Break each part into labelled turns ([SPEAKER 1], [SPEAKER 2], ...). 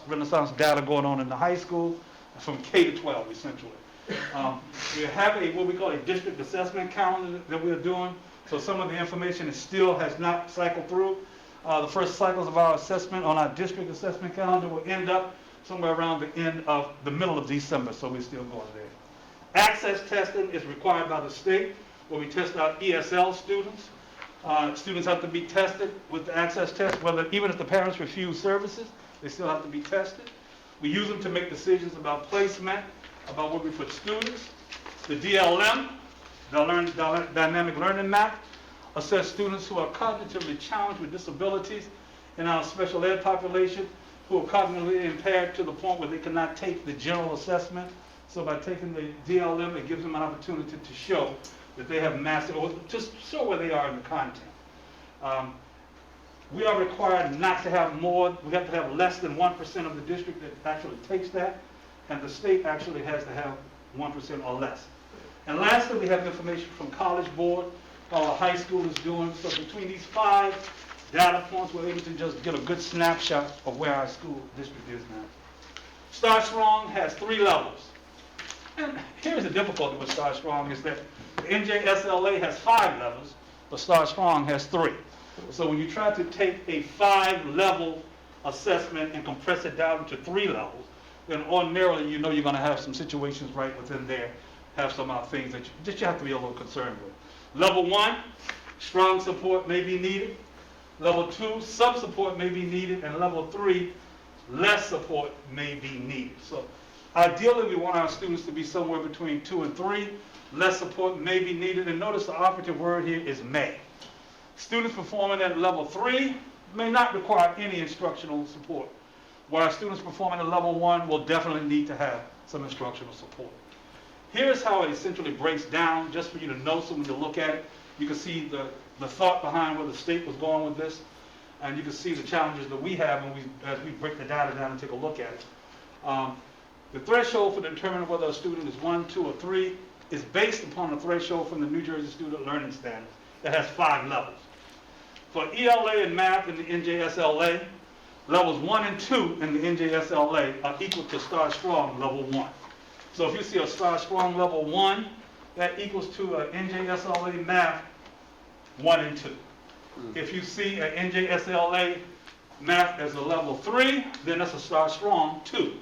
[SPEAKER 1] Renaissance data going on in the high school from K to 12 essentially. We have what we call a district assessment calendar that we're doing. So some of the information still has not cycled through. The first cycles of our assessment on our district assessment calendar will end up somewhere around the middle of December, so we're still going there. Access testing is required by the state, where we test our ESL students. Students have to be tested with the access test, even if the parents refuse services, they still have to be tested. We use them to make decisions about placement, about where we put students. The DLM, the Dynamic Learning Map, assess students who are cognitively challenged with disabilities in our special ed population, who are cognitively impaired to the point where they cannot take the general assessment. So by taking the DLM, it gives them an opportunity to show that they have mastered, or just show where they are in the content. We are required not to have more, we have to have less than 1% of the district that actually takes that, and the state actually has to have 1% or less. And lastly, we have information from College Board, how our high school is doing. So between these 5 data points, we're able to just get a good snapshot of where our school district is now. Start Strong has 3 levels. And here's the difficulty with Start Strong is that the NJSLA has 5 levels, but Start Strong has 3. So when you try to take a 5-level assessment and compress it down to 3 levels, then ordinarily you know you're going to have some situations right within there, have some things that you have to be a little concerned with. Level 1, strong support may be needed. Level 2, some support may be needed. And level 3, less support may be needed. So ideally, we want our students to be somewhere between 2 and 3. Less support may be needed. And notice the operative word here is may. Students performing at level 3 may not require any instructional support, while students performing at level 1 will definitely need to have some instructional support. Here's how it essentially breaks down, just for you to know, so when you look at it, you can see the thought behind where the state was going with this, and you can see the challenges that we have as we break the data down and take a look at it. The threshold for determining whether a student is 1, 2, or 3 is based upon a threshold from the New Jersey Student Learning Standards that has 5 levels. For ELA and math in the NJSLA, levels 1 and 2 in the NJSLA are equal to Start Strong level 1. So if you see a Start Strong level 1, that equals to a NJSLA math 1 and 2. If you see a NJSLA math as a level 3, then that's a Start Strong 2.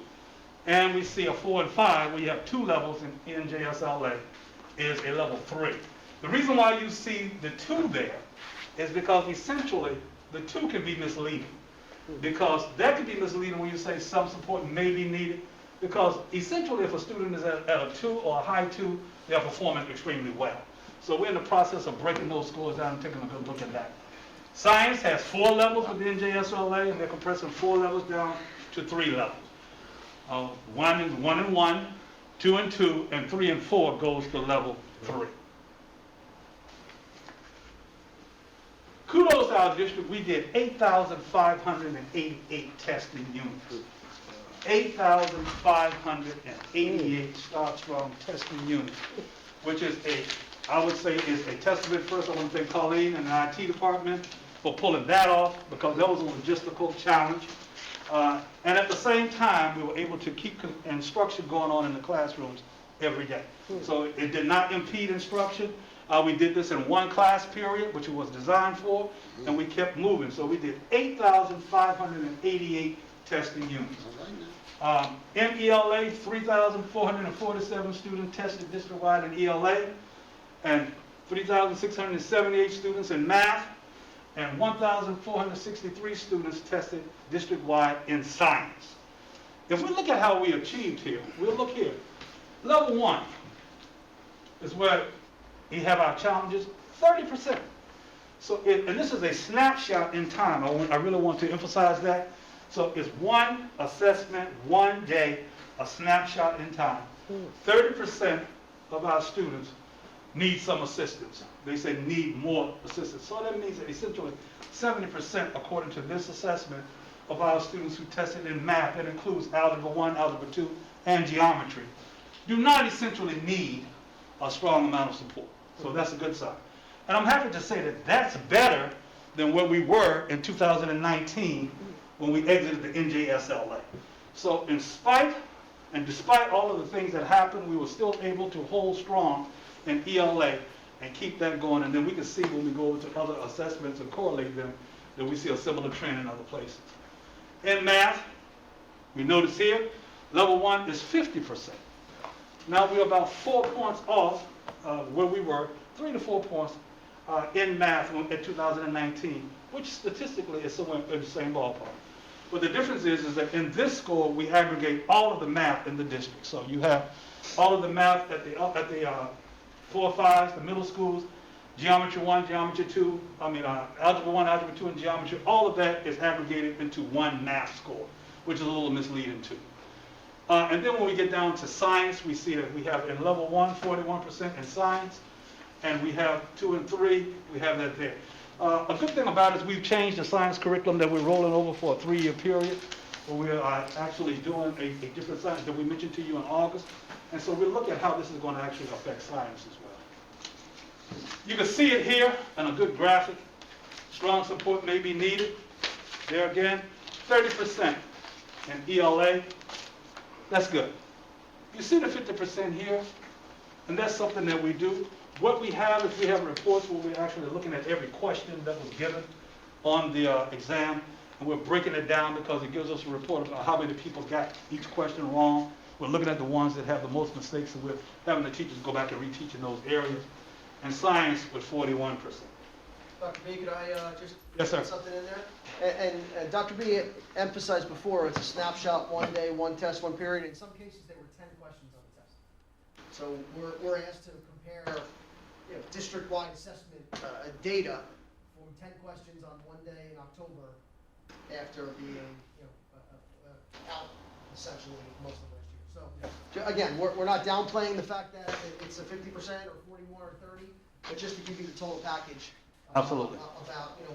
[SPEAKER 1] And we see a 4 and 5, where you have 2 levels in NJSLA, is a level 3. The reason why you see the 2 there is because essentially the 2 can be misleading. Because that could be misleading when you say some support may be needed. Because essentially if a student is at a 2 or a high 2, they are performing extremely well. So we're in the process of breaking those scores down and taking a good look at that. Science has 4 levels with the NJSLA, and they're compressing 4 levels down to 3 levels. 1 and 1, 2 and 2, and 3 and 4 goes to level 3. Kudos to our district, we did 8,588 testing units. 8,588 Start Strong testing units, which is I would say is a testament. First, I want to thank Colleen and the IT department for pulling that off, because that was a logistical challenge. And at the same time, we were able to keep instruction going on in the classrooms every day. So it did not impede instruction. We did this in 1 class period, which it was designed for, and we kept moving. So we did 8,588 testing units. In ELA, 3,447 students tested district-wide in ELA, and 3,678 students in math, and 1,463 students tested district-wide in science. If we look at how we achieved here, we'll look here. Level 1 is where we have our challenges, 30%. So, and this is a snapshot in time. I really want to emphasize that. So it's 1 assessment, 1 day, a snapshot in time. 30% of our students need some assistance. They say need more assistance. So that means that essentially 70%, according to this assessment, of our students who tested in math, that includes Algebra 1, Algebra 2, and geometry, do not essentially need a strong amount of support. So that's a good sign. And I'm happy to say that that's better than where we were in 2019, when we exited the NJSLA. So despite all of the things that happened, we were still able to hold strong in ELA and keep that going. And then we can see when we go over to other assessments and correlate them, that we see a similar trend in other places. In math, we notice here, level 1 is 50%. Now we're about 4 points off where we were, 3 to 4 points in math in 2019, which statistically is somewhere in the same ballpark. But the difference is that in this score, we aggregate all of the math in the district. So you have all of the math at the 4 or 5s, the middle schools, Geometry 1, Geometry 2, Algebra 1, Algebra 2, and Geometry. All of that is aggregated into one math score, which is a little misleading too. And then when we get down to science, we see that we have in level 1, 41% in science, and we have 2 and 3, we have that there. A good thing about it is we've changed the science curriculum that we're rolling over for a 3-year period, where we are actually doing a different science that we mentioned to you in August. And so we'll look at how this is going to actually affect science as well. You can see it here in a good graphic. Strong support may be needed. There again, 30% in ELA. That's good. You see the 50% here, and that's something that we do. What we have is we have reports where we're actually looking at every question that was given on the exam, and we're breaking it down because it gives us a report about how many people got each question wrong. We're looking at the ones that have the most mistakes, and we're having the teachers go back and reteach in those areas. And science with 41%.
[SPEAKER 2] Dr. B, could I just
[SPEAKER 1] Yes, sir.
[SPEAKER 2] put something in there? And Dr. B emphasized before, it's a snapshot, 1 day, 1 test, 1 period. In some cases, there were 10 questions on the test. So we're asked to compare district-wide assessment data from 10 questions on 1 day in October after being out essentially most of last year. So again, we're not downplaying the fact that it's a 50% or 41 or 30, but just to give you the total package.
[SPEAKER 1] Absolutely.
[SPEAKER 2] About the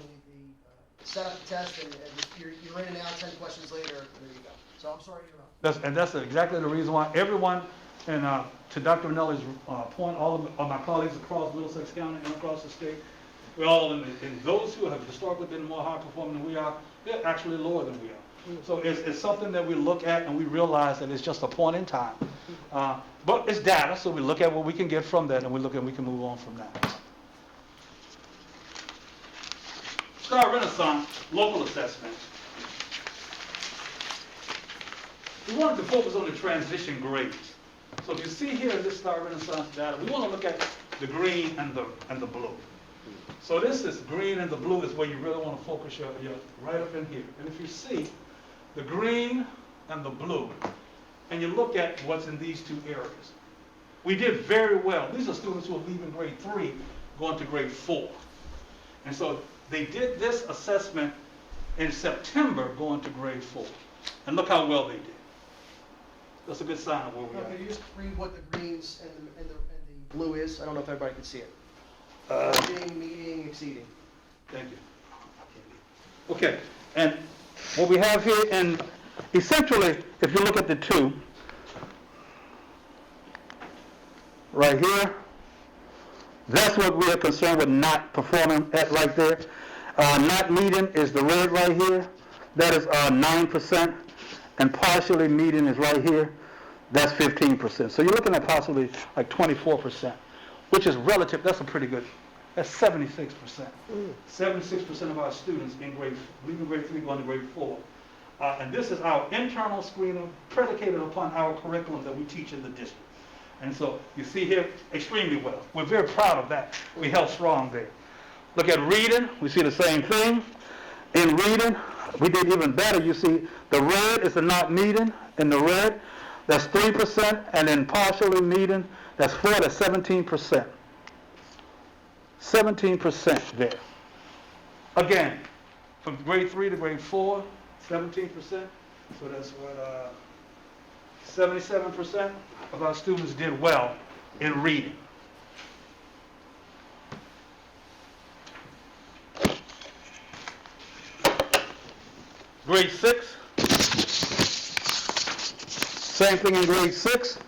[SPEAKER 2] set up the test and you're in and out 10 questions later. There you go. So I'm sorry to interrupt.
[SPEAKER 1] That's exactly the reason why everyone, and to Dr. Manelli's point, all of my colleagues across Middlesex County and across the state, we're all in those who have historically been more high performing than we are, they're actually lower than we are. So it's something that we look at and we realize that it's just a point in time. But it's data, so we look at what we can get from that and we can move on from that. Star Renaissance local assessment. We wanted to focus on the transition grades. So if you see here in this Star Renaissance data, we want to look at the green and the blue. So this is green and the blue is where you really want to focus your right up in here. And if you see the green and the blue, and you look at what's in these two areas, we did very well. These are students who are leaving grade 3, going to grade 4. And so they did this assessment in September, going to grade 4. And look how well they did. That's a good sign of where we are.
[SPEAKER 2] Can you just read what the greens and the blue is? I don't know if everybody can see it. Meeting, exceeding.
[SPEAKER 1] Thank you. Okay, and what we have here, and essentially, if you look at the two, right here, that's what we are concerned with not performing at right there. Not meeting is the red right here. That is 9%. And partially meeting is right here. That's 15%. So you're looking at possibly like 24%, which is relative. That's a pretty good. That's 76%. 76% of our students leaving grade 3, going to grade 4. And this is our internal screening predicated upon our curriculum that we teach in the district. And so you see here, extremely well. We're very proud of that. We held strong there. Look at reading. We see the same thing. In reading, we did even better. You see, the red is the not meeting. In the red, that's 3%. And in partially meeting, that's 4, that's 17%. 17% there. Again, from grade 3 to grade 4, 17%. So that's what 77% of our students did well in reading. Grade 6, same thing in grade 6,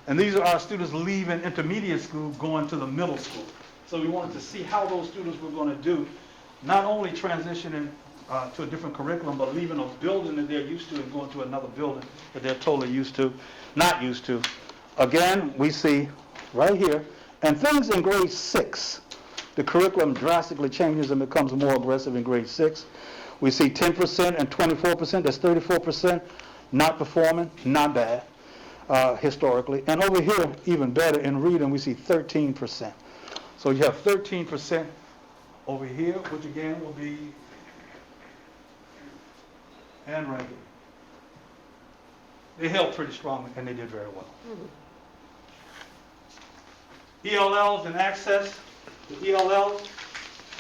[SPEAKER 1] and these are our students leaving intermediate school going to the middle school. So we wanted to see how those students were going to do, not only transitioning to a different curriculum, but leaving a building that they're used to and going to another building that they're totally not used to. Again, we see right here, and things in grade 6, the curriculum drastically changes and becomes more aggressive in grade 6. We see 10% and 24%, that's 34% not performing, not bad historically. And over here, even better in reading, we see 13%. So you have 13% over here, which again will be, and right here. They held pretty strongly and they did very well. ELLs and access. The ELLs,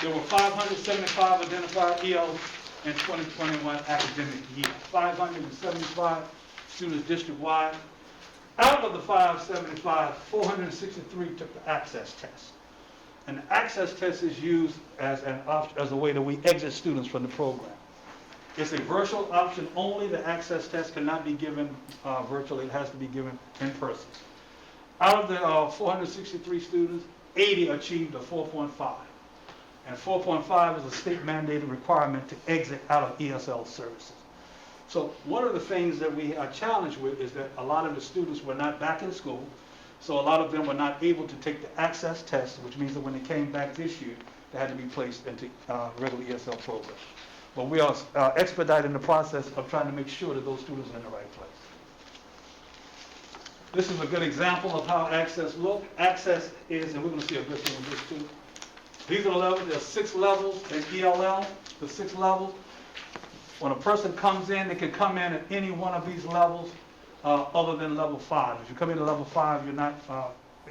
[SPEAKER 1] there were 575 identified ELs in 2021 academic year. 575 students district-wide. Out of the 575, 463 took the access test. And the access test is used as a way that we exit students from the program. It's a virtual option only. The access test cannot be given virtually. It has to be given in person. Out of the 463 students, 80 achieved a 4.5. And 4.5 is a state mandated requirement to exit out of ESL services. So one of the things that we are challenged with is that a lot of the students were not back in school. So a lot of them were not able to take the access test, which means that when they came back this year, they had to be placed into regular ESL programs. But we are expediting the process of trying to make sure that those students are in the right place. This is a good example of how access looks. Access is, and we're going to see a good thing with this too. These are the levels. There are 6 levels in ELL. The 6 levels. When a person comes in, they can come in at any one of these levels other than level 5. If you come in at level 5, you're not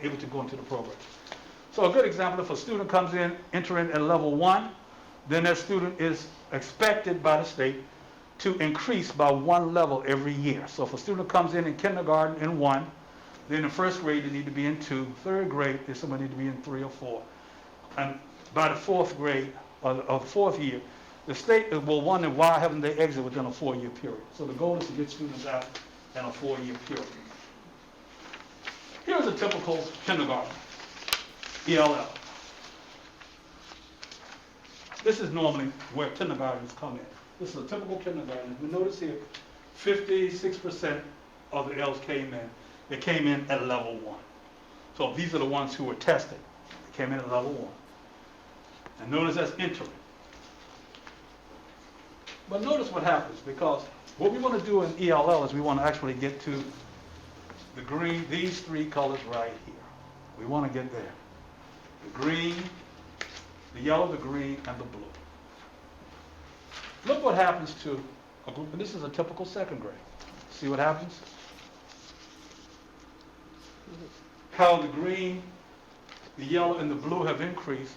[SPEAKER 1] able to go into the program. So a good example, if a student comes in entering at level 1, then that student is expected by the state to increase by 1 level every year. So if a student comes in kindergarten in 1, then in first grade they need to be in 2, third grade they somebody need to be in 3 or 4. And by the 4th grade or 4th year, the state will wonder why haven't they exited within a 4-year period. So the goal is to get students out in a 4-year period. Here's a typical kindergarten, ELL. This is normally where kindergartens come in. This is a typical kindergarten. We notice here, 56% of the L's came in. They came in at level 1. So these are the ones who were tested. They came in at level 1. And notice that's entering. But notice what happens, because what we want to do in ELL is we want to actually get to the green, these 3 colors right here. We want to get there. The green, the yellow, the green, and the blue. Look what happens to a group, and this is a typical 2nd grade. See what happens? How the green, the yellow, and the blue have increased,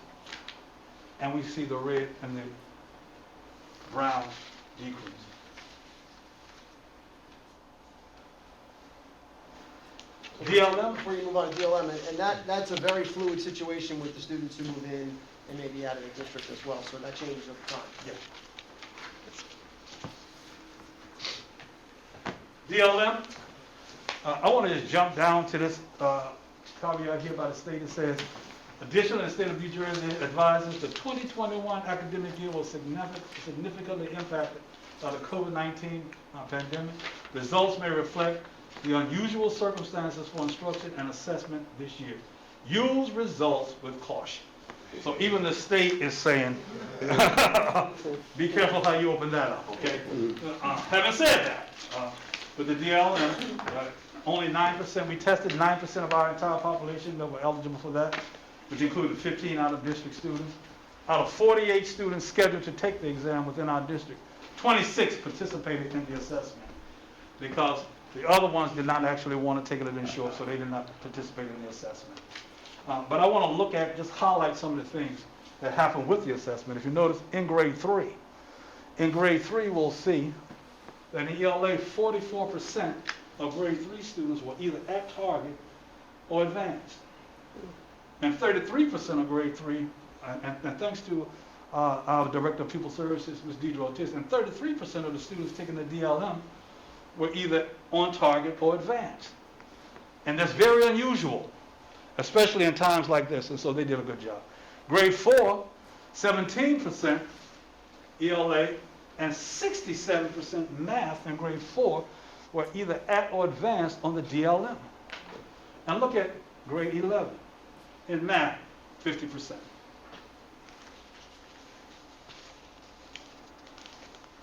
[SPEAKER 1] and we see the red and the brown decrease. DLM?
[SPEAKER 2] Before you move on to DLM, and that's a very fluid situation with the students who move in and maybe out of the district as well, so that changes over time.
[SPEAKER 1] Yeah. DLM, I want to just jump down to this caveat here by the state. It says, additionally, the state of New Jersey advises the 2021 academic year was significantly impacted by the COVID-19 pandemic. Results may reflect the unusual circumstances for instruction and assessment this year. Use results with caution. So even the state is saying, be careful how you open that up, okay? Having said that, with the DLM, only 9%, we tested 9% of our entire population that were eligible for that, which included 15 out-of-district students. Out of 48 students scheduled to take the exam within our district, 26 participated in the assessment because the other ones did not actually want to take it and show up, so they did not participate in the assessment. But I want to look at, just highlight some of the things that happened with the assessment. If you notice, in grade 3, we'll see that in ELA, 44% of grade 3 students were either at target or advanced. And 33% of grade 3, and thanks to our Director of Pupil Services, Ms. Deidre Ortiz, and 33% of the students taking the DLM were either on target or advanced. And that's very unusual, especially in times like this, and so they did a good job. Grade 4, 17% ELA, and 67% math in grade 4 were either at or advanced on the DLM. And look at grade 11. In math, 50%.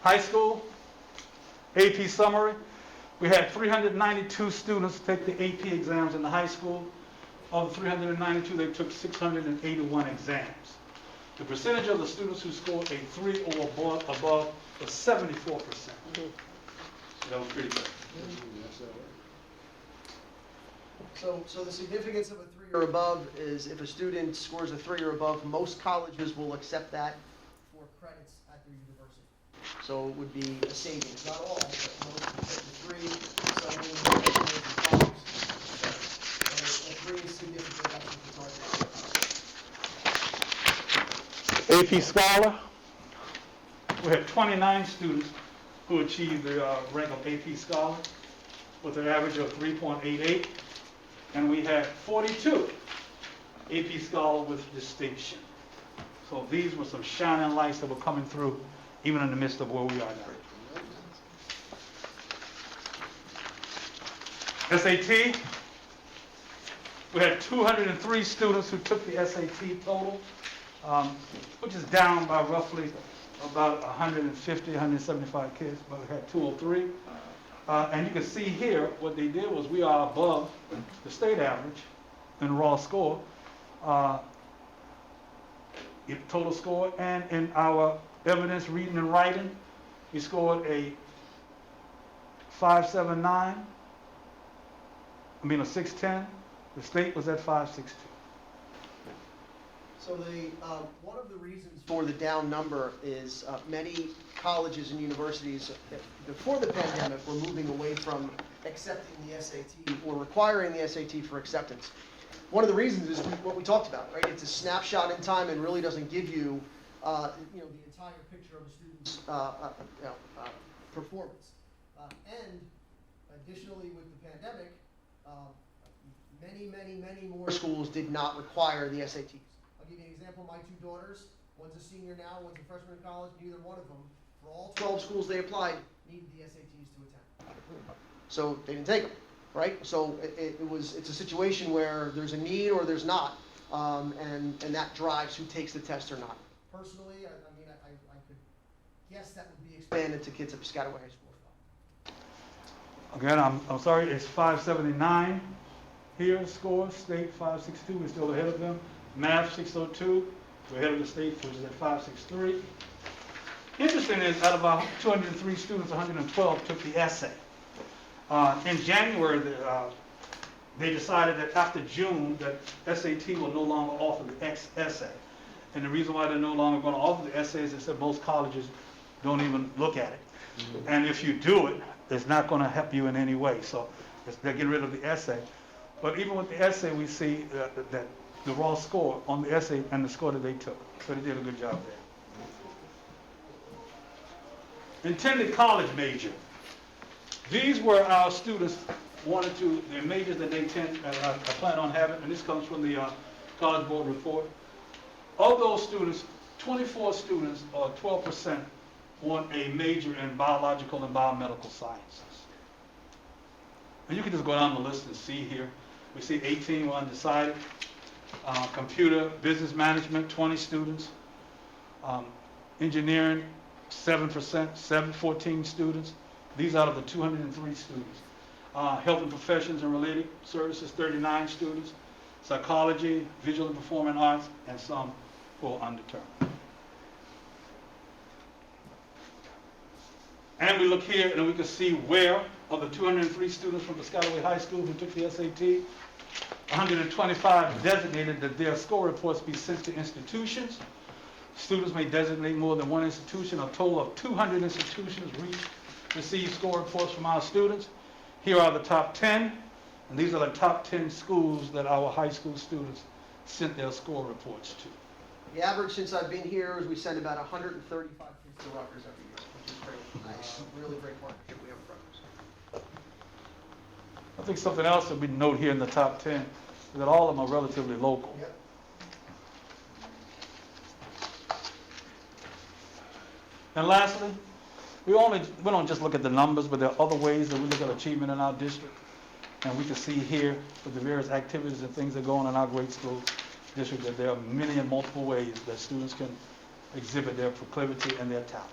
[SPEAKER 1] High school, AP summary. We had 392 students take the AP exams in the high school. Of the 392, they took 681 exams. The percentage of the students who scored a 3 or above was 74%. So that was pretty good.
[SPEAKER 2] So the significance of a 3 or above is if a student scores a 3 or above, most colleges will accept that for credits at their university. So it would be a savings, not all, but most accept the 3, some will accept the 5. So a 3 is significant, that's what the target is.
[SPEAKER 1] AP Scholar, we had 29 students who achieved the rank of AP Scholar with an average of 3.88, and we had 42 AP Scholar with distinction. So these were some shining lights that were coming through even in the midst of where we are now. SAT, we had 203 students who took the SAT total, which is down by roughly about 150, 175 kids, but we had 203. And you can see here, what they did was we are above the state average in raw score, in total score, and in our evidence reading and writing, we scored a 579, a 610. The state was at 562.
[SPEAKER 2] So one of the reasons for the down number is many colleges and universities before the pandemic were moving away from accepting the SAT or requiring the SAT for acceptance. One of the reasons is what we talked about, right? It's a snapshot in time and really doesn't give you, the entire picture of a student's performance. And additionally, with the pandemic, many more schools did not require the SATs. I'll give you an example. My 2 daughters, one's a senior now, one's a freshman in college. Neither one of them, for all 12 schools they applied, needed the SATs to attend. So they didn't take them, right? So it's a situation where there's a need or there's not, and that drives who takes the test or not. Personally, I could guess that would be expanded to kids at Piscataway High School as well.
[SPEAKER 1] Again, I'm sorry, it's 579 here, score, state 562, we're still ahead of them. Math 602, we're ahead of the state, which is at 563. Interesting is, out of our 203 students, 112 took the essay. In January, they decided that after June, that SAT will no longer offer the essay. And the reason why they're no longer going to offer the essay is that most colleges don't even look at it. Mm-hmm. And if you do it, it's not going to help you in any way. So they're getting rid of the essay. But even with the essay, we see that the raw score on the essay and the score that they took. So they did a good job there. Intended college major. These were our students wanted to, their majors that they I plan on having, and this comes from the College Board report. Of those students, 24 students, or 12%, want a major in biological and biomedical sciences. And you can just go down the list and see here. We see 18 were undecided. Computer, business management, 20 students. Engineering, 7%, 14 students. These out of the 203 students. Health and professions and related services, 39 students. Psychology, visual and performing arts, and some who are undetermined. And we look here and we can see where, of the 203 students from Piscataway High School who took the SAT, 125 designated that their score reports be sent to institutions. Students may designate more than one institution. A total of 200 institutions receive score reports from our students. Here are the top 10, and these are the top 10 schools that our high school students sent their score reports to.
[SPEAKER 2] The average since I've been here is we send about 135 kids to Rutgers every year, which is great. Nice. Really great partnership we have with Rutgers.
[SPEAKER 1] I think something else that we note here in the top 10 is that all of them are relatively local.
[SPEAKER 2] Yep.
[SPEAKER 1] And lastly, we don't just look at the numbers, but there are other ways that we look at achievement in our district. And we can see here with the various activities and things that go on in our great school district that there are many and multiple ways that students can exhibit their proclivity and their talent.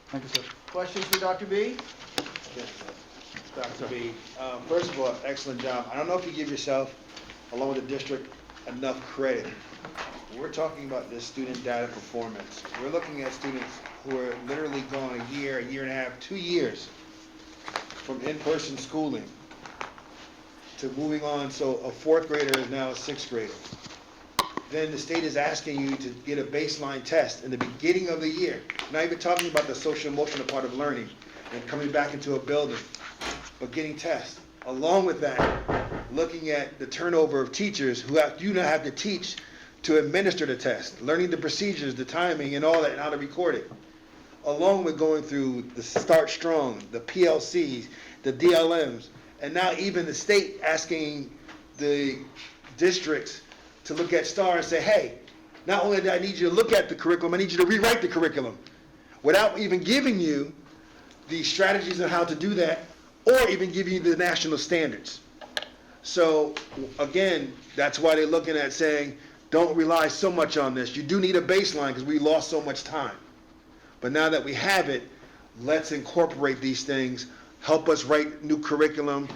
[SPEAKER 1] Thank you, sir.
[SPEAKER 2] Questions for Dr. B?
[SPEAKER 3] Dr. B, first of all, excellent job. I don't know if you give yourself, along with the district, enough credit. We're talking about this student data performance. We're looking at students who are literally going a year and a half, 2 years from in-person schooling to moving on. So a fourth grader is now a sixth grader. Then the state is asking you to get a baseline test in the beginning of the year. Not even talking about the social emotional part of learning and coming back into a building, but getting tests. Along with that, looking at the turnover of teachers who you now have to teach to administer the test, learning the procedures, the timing, and all that, and how to record it. Along with going through the Start Strong, the PLCs, the DLMs, and now even the state asking the districts to look at STAR and say, hey, not only do I need you to look at the curriculum, I need you to rewrite the curriculum, without even giving you the strategies on how to do that, or even giving you the national standards. So again, that's why they're looking at saying, don't rely so much on this. You do need a baseline because we lost so much time. But now that we have it, let's incorporate these things, help us write new curriculum,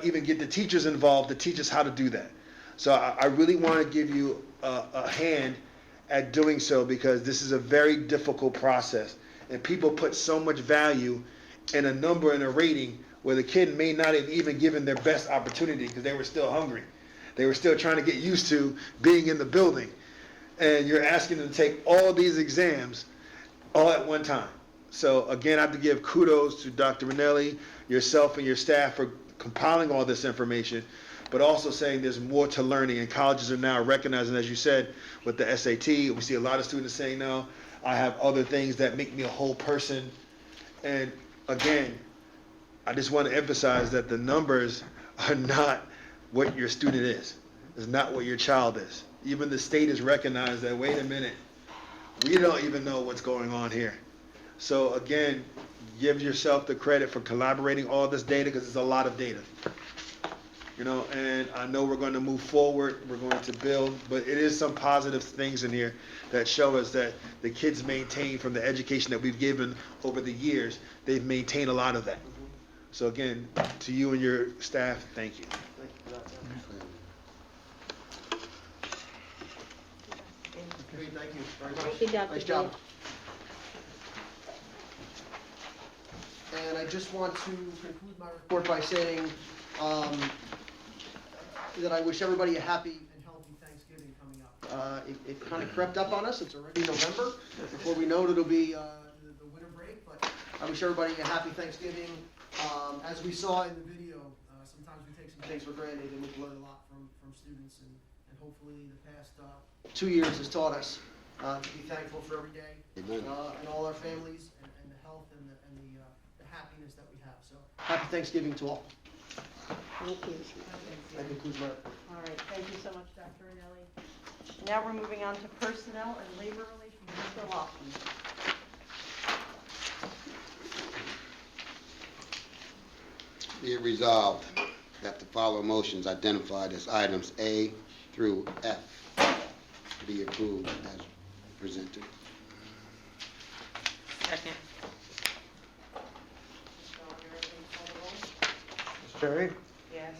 [SPEAKER 3] even get the teachers involved to teach us how to do that. So I really want to give you a hand at doing so, because this is a very difficult process. And people put so much value in a number and a rating where the kid may not have even given their best opportunity because they were still hungry. They were still trying to get used to being in the building. And you're asking them to take all these exams all at one time. So again, I have to give kudos to Dr. Ranelli, yourself and your staff for compiling all this information, but also saying there's more to learning, and colleges are now recognizing, as you said, with the SAT, we see a lot of students saying, no, I have other things that make me a whole person. And again, I just want to emphasize that the numbers are not what your student is. It's not what your child is. Even the state has recognized that, wait a minute, we don't even know what's going on here. So again, give yourself the credit for collaborating all this data, because it's a lot of data. And I know we're going to move forward, we're going to build, but it is some positive things in here that show us that the kids maintain from the education that we've given over the years, they've maintained a lot of that. So again, to you and your staff, thank you.
[SPEAKER 2] Great, thank you very much.
[SPEAKER 4] Thank you, Dr.
[SPEAKER 2] Nice job. And I just want to conclude my report by saying that I wish everybody a happy and healthy Thanksgiving coming up. It kind of crept up on us. It's already November. Before we know it, it'll be the winter break. But I wish everybody a happy Thanksgiving. As we saw in the video, sometimes we take some things for granted, and we learn a lot from students. And hopefully the past 2 years has taught us to be thankful for every day and all our families and the health and the happiness that we have. So happy Thanksgiving to all.
[SPEAKER 4] Thank you.
[SPEAKER 2] That concludes my report.
[SPEAKER 4] All right, thank you so much, Dr. Ranelli. Now we're moving on to personnel and labor relations. Mr. Lawson.
[SPEAKER 5] Be it resolved that the following motions identified as items A through F be approved as presented.
[SPEAKER 4] Second.
[SPEAKER 6] Ms. Cherry?
[SPEAKER 4] Yes.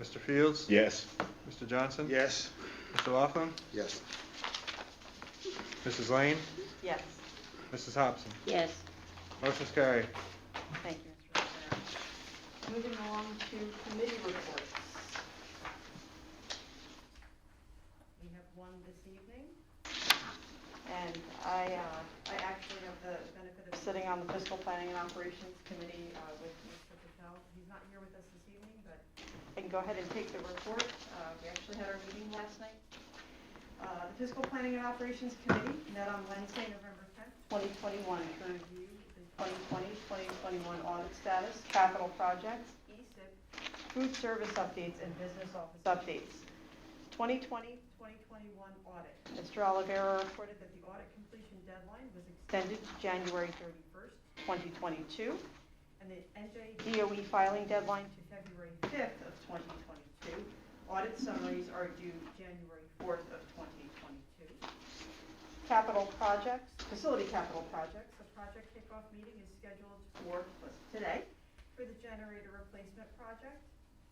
[SPEAKER 6] Mr. Fields?
[SPEAKER 3] Yes.
[SPEAKER 6] Mr. Johnson?
[SPEAKER 3] Yes.
[SPEAKER 6] Mr. Laughlin?
[SPEAKER 5] Yes.
[SPEAKER 6] Mrs. Lane?
[SPEAKER 4] Yes.
[SPEAKER 6] Mrs. Hobson?
[SPEAKER 4] Yes.
[SPEAKER 6] Motion's carried.
[SPEAKER 4] Thank you, Mr. President. Moving along to committee reports. We have one this evening, and I actually have the benefit of sitting on the Fiscal Planning and Operations Committee with Mr. Patel. He's not here with us this evening, but I can go ahead and take the report. We actually had our meeting last night. The Fiscal Planning and Operations Committee met on Wednesday, November 10th, 2021 to review the 2020-2021 audit status, capital projects, ESIP, food service updates, and business office updates. 2020-2021 audit. Mr. Oliveira reported that the audit completion deadline was extended to January 31st, 2022, and the NJ DOE filing deadline to February 5th of 2022. Audit summaries are due January 4th of 2022. Capital projects, facility capital projects, the project kickoff meeting is scheduled for today for the generator replacement project.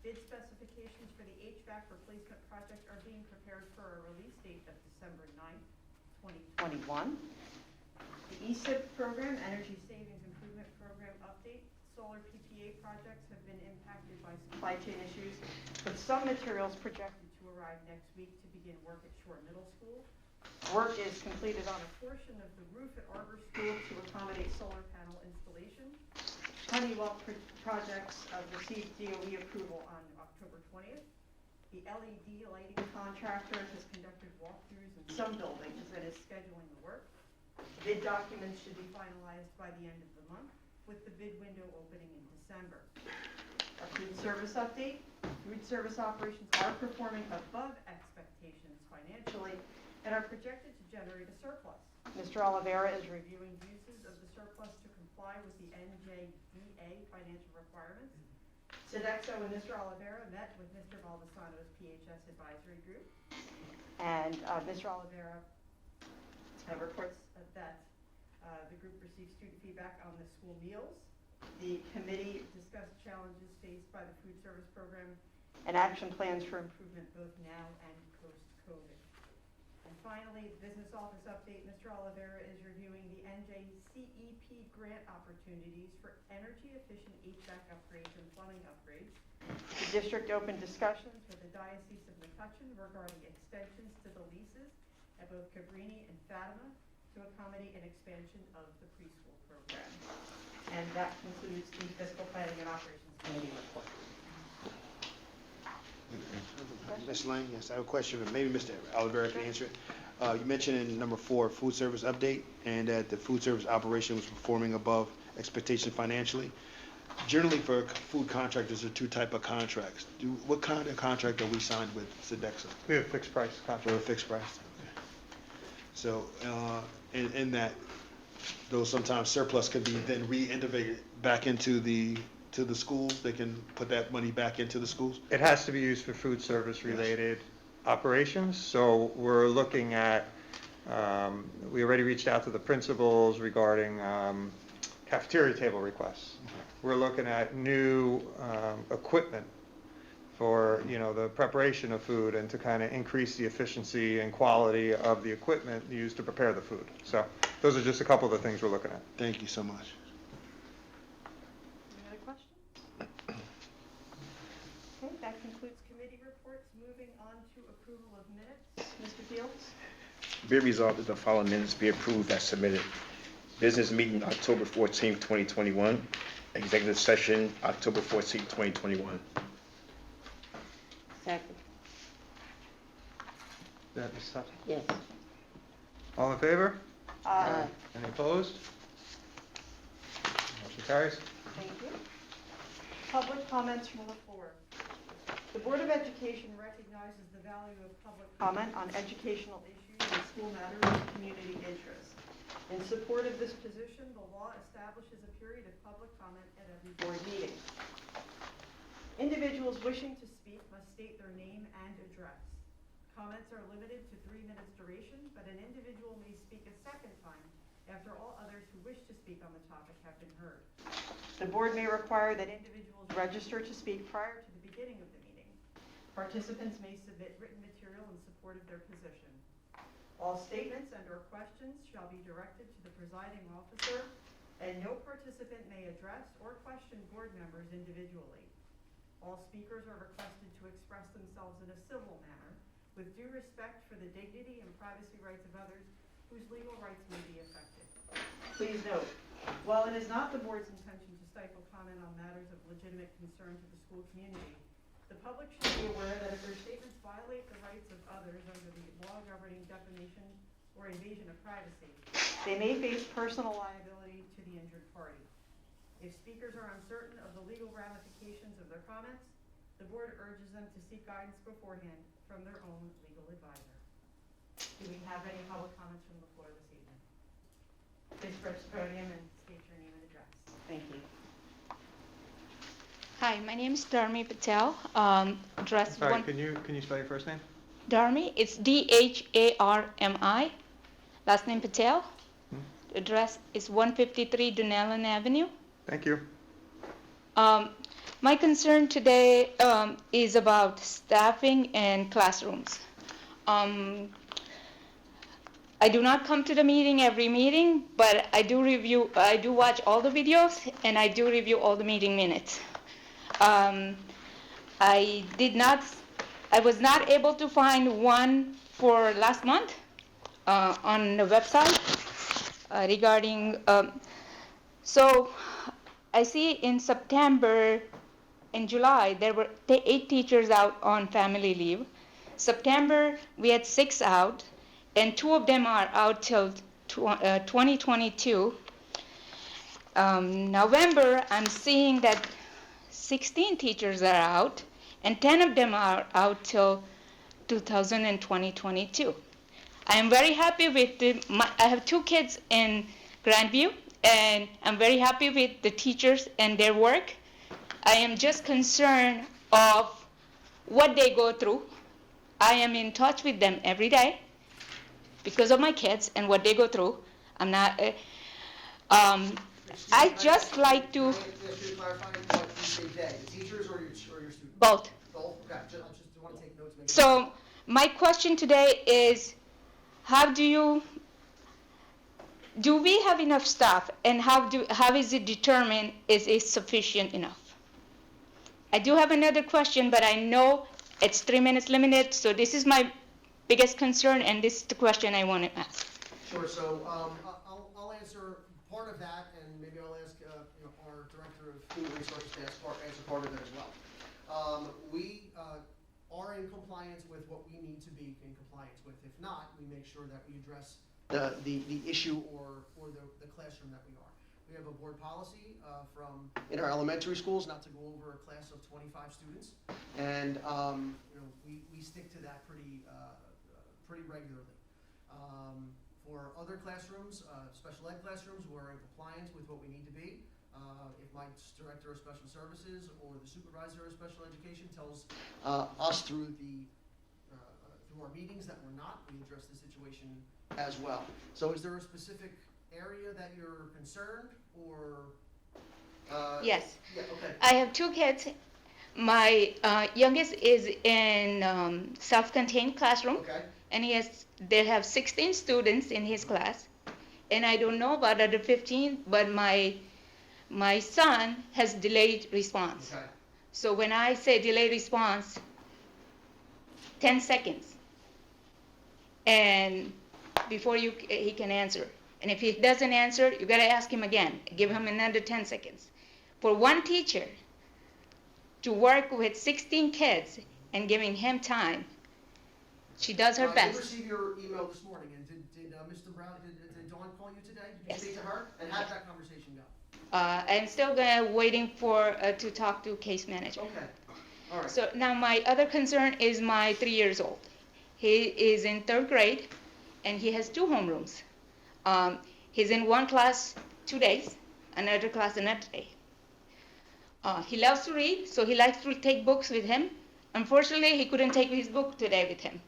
[SPEAKER 4] Bid specifications for the HVAC replacement project are being prepared for a release date of December 9th, 2021. The ESIP program, Energy Savings Improvement Program update, solar PPA projects have been impacted by supply chain issues, with some materials projected to arrive next week to begin work at Shore Middle School. Work is completed on a portion of the roof at Arbor School to accommodate solar panel installation. Honeywell projects received DOE approval on October 20th. The LED lighting contractor has conducted walkthroughs in some buildings and is scheduling the work. Bid documents should be finalized by the end of the month, with the bid window opening in December. A food service update. Food service operations are performing above expectations financially and are projected to generate a surplus. Mr. Oliveira is reviewing uses of the surplus to comply with the NJDA financial requirements. Sodexo and Mr. Oliveira met with Mr. Valvisano's PHS advisory group, and Mr. Oliveira reports that the group received student feedback on the school meals. The committee discussed challenges faced by the food service program and action plans for improvement both now and post-COVID. And finally, the business office update. Mr. Oliveira is reviewing the NJCEP grant opportunities for energy-efficient HVAC upgrades and plumbing upgrades. The district opened discussions with the Diocese of Metuchen regarding extensions to the leases at both Cabrini and Fatima to accommodate an expansion of the preschool program. And that concludes the Fiscal Planning and Operations Committee report.
[SPEAKER 3] Ms. Lang, yes, I have a question, but maybe Mr. Oliveira can answer it. You mentioned in number 4, food service update, and that the food service operation was performing above expectation financially. Generally, for food contractors, there are 2 types of contracts. What kind of contract are we signed with Sodexo?
[SPEAKER 6] We have a fixed price
[SPEAKER 3] For a
[SPEAKER 6] contract.
[SPEAKER 3] fixed price? Okay. So, in that, those sometimes surplus could be then reintegrated back into the schools, they can put that money back into the schools?
[SPEAKER 6] It has to be used for food service related operations, so we're looking at, we already reached out to the principals regarding cafeteria table requests. We're looking at new equipment for, the preparation of food and to kind of increase the efficiency and quality of the equipment used to prepare the food. So those are just a couple of the things we're looking at.
[SPEAKER 3] Thank you so much.
[SPEAKER 4] Any other questions? Okay, that concludes committee reports. Moving on to approval of minutes. Mr. Fields?
[SPEAKER 7] Be resolved that the following minutes be approved as submitted. Business meeting October 14th, 2021. Executive session October 14th, 2021.
[SPEAKER 8] Second,
[SPEAKER 6] That is something.
[SPEAKER 8] yes.
[SPEAKER 6] All in favor?
[SPEAKER 8] Aye.
[SPEAKER 6] Any opposed? Motion carries.
[SPEAKER 4] Thank you. Public comments from the floor. The Board of Education recognizes the value of public comment on educational issues and school matters of community interest. In support of this position, the law establishes a period of public comment at every board meeting. Individuals wishing to speak must state their name and address. Comments are limited to 3 minutes duration, but an individual may speak a second time after all others who wish to speak on the topic have been heard. The board may require that individuals register to speak prior to the beginning of the meeting. Participants may submit written material in support of their position. All statements and/or questions shall be directed to the presiding officer, and no participant may address or question board members individually. All speakers are requested to express themselves in a civil manner, with due respect for the dignity and privacy rights of others whose legal rights may be affected. Please note, while it is not the board's intention to stifle comment on matters of legitimate concern to the school community, the public should be aware that if their statements violate the rights of others under the law governing defamation or invasion of privacy, they may face personal liability to the injured party. If speakers are uncertain of the legal ramifications of their comments, the board urges them to seek guidance beforehand from their own legal advisor. Do we have any public comments from the floor this evening? please approach the podium and state your name and address. Thank you.
[SPEAKER 8] Hi, my name is Dharmi Patel. Address
[SPEAKER 6] Sorry,
[SPEAKER 8] one.
[SPEAKER 6] can you spell your first name?
[SPEAKER 8] Dharmi, it's Dharmi. Last name Patel. Address is 153 Dunellen Avenue.
[SPEAKER 6] Thank you.
[SPEAKER 8] My concern today is about staffing and classrooms. I do not come to the meeting every meeting, but I do watch all the videos, and I do review all the meeting minutes. I was not able to find one for last month on the website regarding, so I see in September and July, there were 8 teachers out on family leave. September, we had 6 out, and 2 of them are out till 2022. November, I'm seeing that 16 teachers are out, and 10 of them are out till 2022. I am very happy with I have 2 kids in Grandview, and I'm very happy with the teachers and their work. I am just concerned of what they go through. I am in touch with them every day because of my kids and what they go through. I'm not, I just like to,
[SPEAKER 2] Can I ask you to clarify what you say they, the teachers or your students?
[SPEAKER 8] both.
[SPEAKER 2] Both? Okay, I just want to take notes. Make
[SPEAKER 8] So my question today is, do we have enough staff, and how is it determined is it sufficient enough? I do have another question, but I know it's 3 minutes limited, so this is my biggest concern, and this is the question I want to ask.
[SPEAKER 2] Sure, so I'll answer part of that, and maybe I'll ask our Director of Human Resources to answer part of it as well. We are in compliance with what we need to be in compliance with. If not, we make sure that we address the issue or the classroom that we are. We have a board policy from in our elementary schools not to go over a class of 25 students, and we stick to that pretty regularly. For other classrooms, special ed classrooms, we're in compliance with what we need to be. If my director of special services or the supervisor of special education tells us through our meetings that we're not, we address the situation as well. So is there a specific area that you're concerned, or?
[SPEAKER 8] Yes.
[SPEAKER 2] Yeah, okay.
[SPEAKER 8] I have 2 kids. My youngest is in self-contained classroom,
[SPEAKER 2] Okay.
[SPEAKER 8] and they have 16 students in his class, and I don't know about other 15, but my son has delayed response.
[SPEAKER 2] Okay.
[SPEAKER 8] So when I say delayed response, 10 seconds, and before he can answer. And if he doesn't answer, you gotta ask him again. Give him another 10 seconds. For one teacher to work with 16 kids and giving him time, she does her
[SPEAKER 2] I did
[SPEAKER 8] best.
[SPEAKER 2] receive your email this morning, and did Mr. Brown, did Dawn call you today? Did you
[SPEAKER 8] Yes.
[SPEAKER 2] speak to her? And how did that conversation go?
[SPEAKER 8] I'm still waiting to talk to case manager.
[SPEAKER 2] Okay, all right.
[SPEAKER 8] So now my other concern is my 3 years old. He is in 3rd grade, and he has 2 homerooms. He's in one class 2 days, another class another day. He loves to read, so he likes to take books with him. Unfortunately, he couldn't take his book today with him.